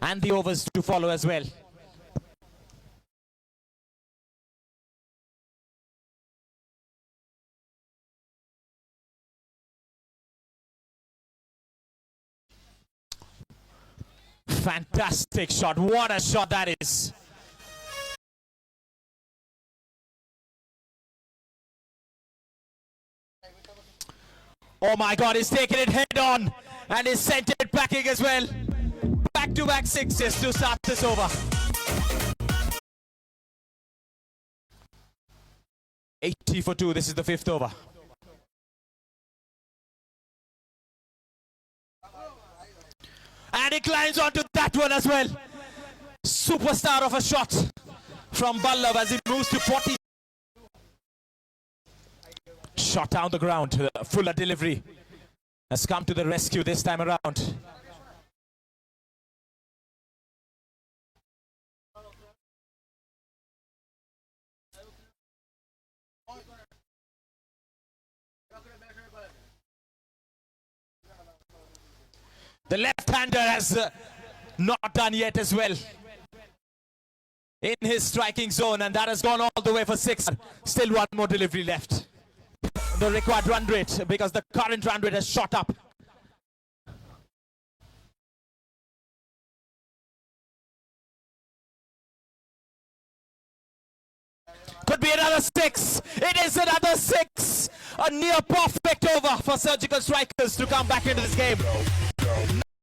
and the overs to follow as well. Fantastic shot. What a shot that is. Oh my God, he's taken it head on and he's sent it backing as well. Back-to-back sixes to start this over. 80 for 2. This is the 5th over. And he climbs onto that one as well. Superstar of a shot from Ballav as he moves to 40. Shot down the ground. Fuller delivery has come to the rescue this time around. The left-hander has not done yet as well in his striking zone, and that has gone all the way for 6. Still one more delivery left. The required run rate, because the current run rate has shot up. Could be another 6. It is another 6. A near perfect over for Surgical Strikers to come back into this game.